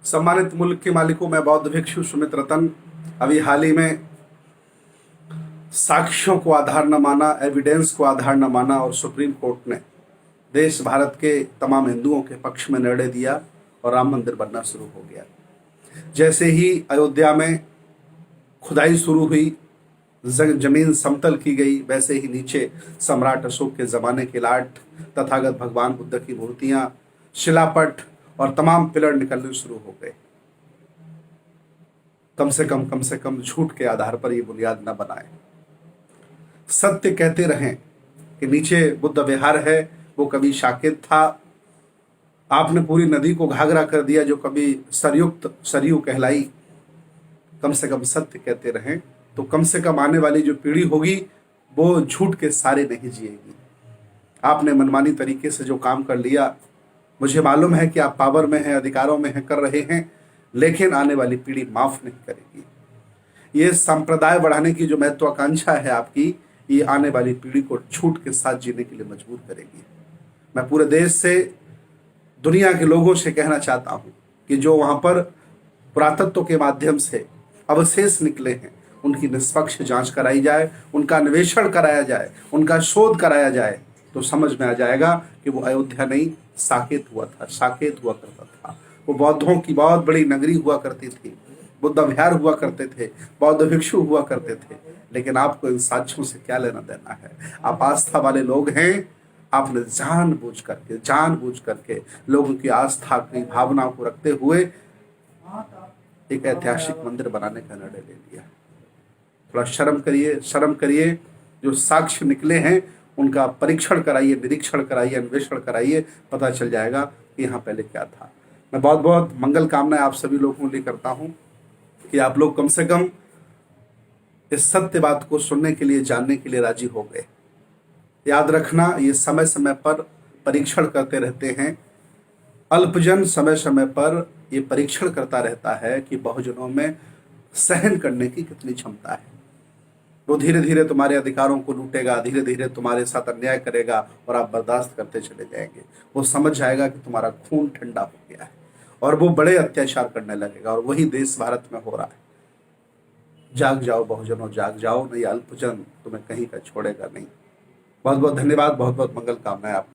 सम्मानित मुल्क के मालिकों, मैं बौद्ध भिक्षु सुमित रतन। अभी हाल ही में साक्ष्यों को आधार न माना, एविडेंस को आधार न माना और सुप्रीम कोर्ट ने देश भारत के तमाम हिंदुओं के पक्ष में निर्णय दिया और राम मंदिर बनना शुरू हो गया। जैसे ही अयोध्या में खुदाई शुरू हुई, जमीन समतल की गई, वैसे ही नीचे सम्राट अशोक के जमाने के लाट, तथागत भगवान बुद्ध की मूर्तियां, शिलापट और तमाम पिलर निकलने शुरू हो गए। कम से कम झूठ के आधार पर ये बुनियाद न बनाए, सत्य कहते रहें कि नीचे बुद्ध विहार है, वो कभी शाकित था। आपने पूरी नदी को घाघरा कर दिया जो कभी सरयू कहलाई। कम से कम सत्य कहते रहें, तो कम से कम आने वाली जो पीढ़ी होगी वो झूठ के सारे नहीं जिएगी। आपने मनमानी तरीके से जो काम कर लिया, मुझे मालूम है कि आप पावर में हैं, अधिकारों में हैं, कर रहे हैं, लेकिन आने वाली पीढ़ी माफ नहीं करेगी। ये संप्रदाय बढ़ाने की जो महत्वाकांक्षा है आपकी, ये आने वाली पीढ़ी को झूठ के साथ जीने के लिए मजबूर करेगी। मैं पूरे देश से, दुनिया के लोगों से कहना चाहता हूं कि जो वहां पर पुरातत्व के माध्यम से अवशेष निकले हैं, उनकी निष्पक्ष जांच कराई जाए, उनका अन्वेषण कराया जाए, उनका शोध कराया जाए, तो समझ में आ जाएगा कि वो अयोध्या नहीं, साकेत हुआ था, साकेत हुआ करता था। वो बौद्धों की बहुत बड़ी नगरी हुआ करती थी, बुद्ध विहार हुआ करते थे, बौद्ध भिक्षु हुआ करते थे। लेकिन आपको इन साक्ष्यों से क्या लेना देना है? आप आस्था वाले लोग हैं। आपने जानबूझ करके लोगों की आस्था की भावनाओं को रखते हुए एक ऐतिहासिक मंदिर बनाने का निर्णय ले लिया। थोड़ा शर्म करिए। जो साक्ष्य निकले हैं उनका परीक्षण कराइए, निरीक्षण कराइए, अन्वेषण कराइए, पता चल जाएगा कि यहाँ पहले क्या था। मैं बहुत बहुत मंगल कामनाएं आप सभी लोगों के लिए करता हूँ कि आप लोग कम से कम इस सत्य बात को सुनने के लिए, जानने के लिए राजी हो गए। याद रखना, ये समय समय पर परीक्षण करते रहते हैं। अल्पजन समय समय पर ये परीक्षण करता रहता है कि बहुजनों में सहन करने की कितनी क्षमता है। वो धीरे धीरे तुम्हारे अधिकारों को लूटेगा, धीरे धीरे तुम्हारे साथ अन्याय करेगा और आप बर्दाश्त करते चले जाएंगे। वो समझ जाएगा कि तुम्हारा खून ठंडा हो गया है और वो बड़े अत्याचार करने लगेगा। और वही देश भारत में हो रहा है। जाग जाओ बहुजनों, जाग जाओ, नहीं अल्पजन तुम्हें कहीं का छोड़ेगा नहीं। बहुत बहुत धन्यवाद, बहुत बहुत मंगल कामनाएं आप